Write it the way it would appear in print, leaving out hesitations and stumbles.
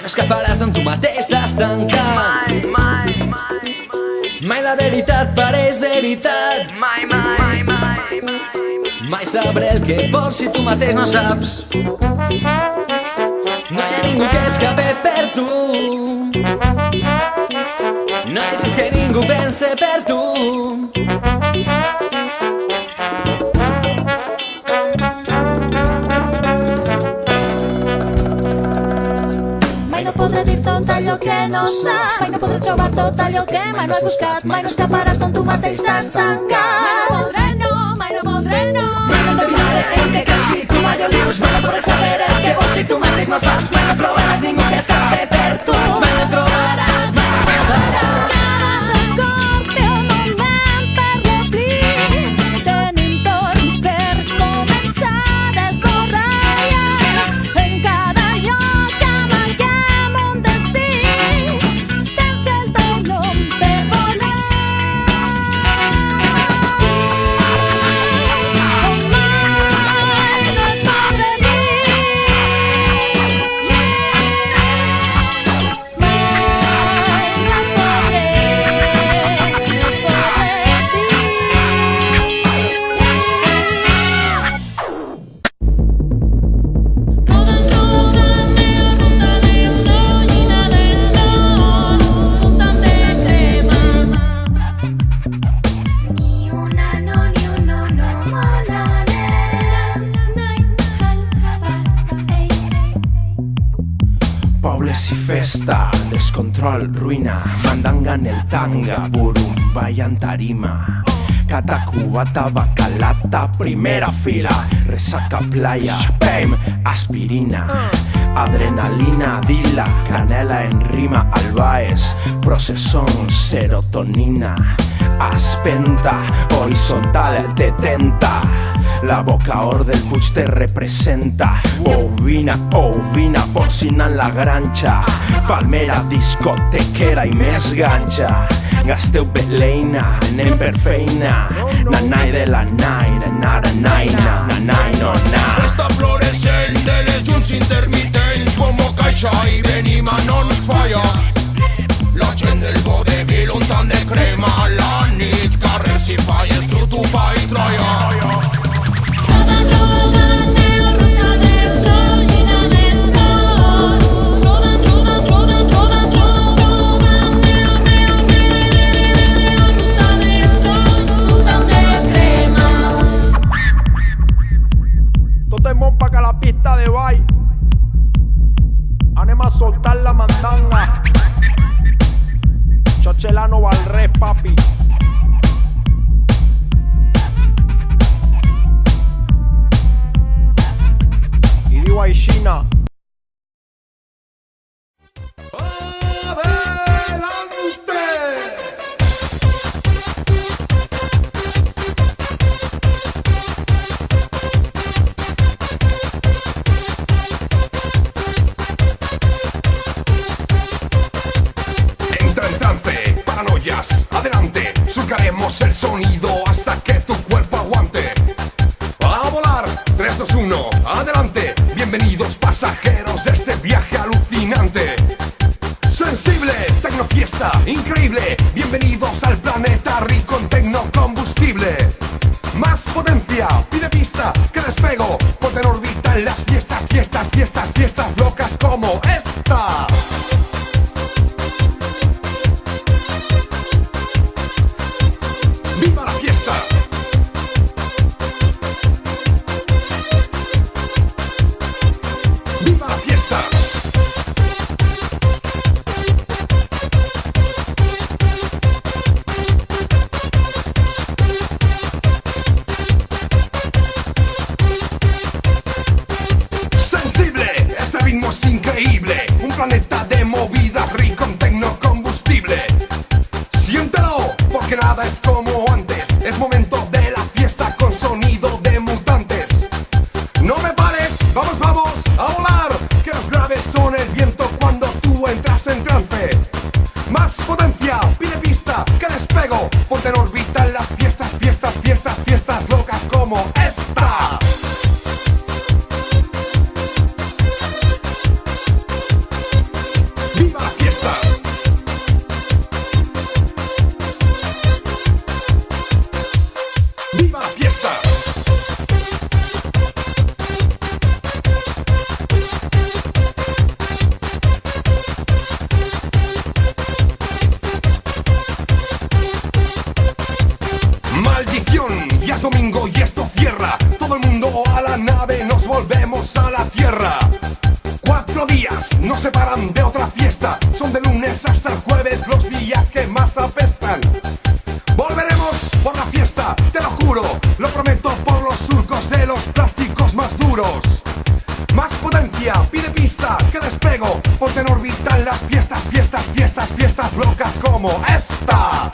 no escaparàs d'on tu mateix t'has tancat. Mai la veritat pareix veritat. Mai sabré el que vols si tu mateix no saps. No hi ha ningú que escape per tu. No deixes que ningú pense per tu. Mai no podré dir tot allò que no saps. Mai no podré trobar tot allò que mai no has buscat. Mai no escaparàs d'on tu mateix t'has tancat. Mai no podré, no. Mai no endevinaré en què creus si tu mai ho dius. Mai no podré saber el que vols si tu mateix no saps. Mai no trobaràs ningú que escape per tu. Mai no trobaràs, mai no trobaràs. Record té un moment per l'oblit. Tenim tot per començar a desborrar. En cada lloc amaguem un desig. Tens el teu nom per volar. Pobles i festa, descontrol, ruïna, mandanga en el tanga, burumba i en tarima. Cata, cubata, bacalata, primera fila, resaca, playa, pem, aspirina, adrenalina, dila, canela en rima, albaes, procesón, serotonina, aspenta, horizontal, detenta. La boca or del Puig te representa. Ovina, porcina en la granxa, palmera, discotequera i més ganxa. Gasteu beleina, anem per feina. Nanai de la naire, nara naina, nanai no na. Està floreixent de les llums intermitents, como caixa i venim a no ens falla. La gent del vodevil, un tant de crema a la nit, carrers i falles, trutupa i troia. Pa' que la pista de ball anem a soltar la mandanga. Chochelano va al res, papi. Y digo ahí China. Adelante, surcaremos el sonido hasta que tu cuerpo aguante. A volar, 3, 2, 1, adelante. Bienvenidos pasajeros de este viaje alucinante. Sensible, tecnofiesta, increíble. Bienvenidos al planeta rico en tecnocombustible. Más potencia, pide pista, que despego. Ponte en órbita en las fiestas, fiestas, fiestas, fiestas locas como esta. ¡Viva la fiesta! ¡Viva la fiesta! Sensible, este ritmo es increíble. Un planeta de movida rico en tecnocombustible. Siéntelo, porque nada es como antes. Es momento de la fiesta con sonido de mutantes. No me pares, vamos, vamos a volar. Que los graves son el viento cuando tú entras en trance. Más potencia, pide pista, que despego. Ponte en órbita en las fiestas, fiestas, fiestas, fiestas locas como esta. domingo y esto cierra. Todo el mundo a la nave, nos volvemos a la tierra. 4 días no se paran de otra fiesta. Son de lunes hasta el jueves los días que más apestan. Volveremos por la fiesta, te lo juro. Lo prometo por los surcos de los plásticos más duros. Más potencia, pide pista, que despego. Ponte en órbita en las fiestas, fiestas, fiestas, fiestas locas como esta.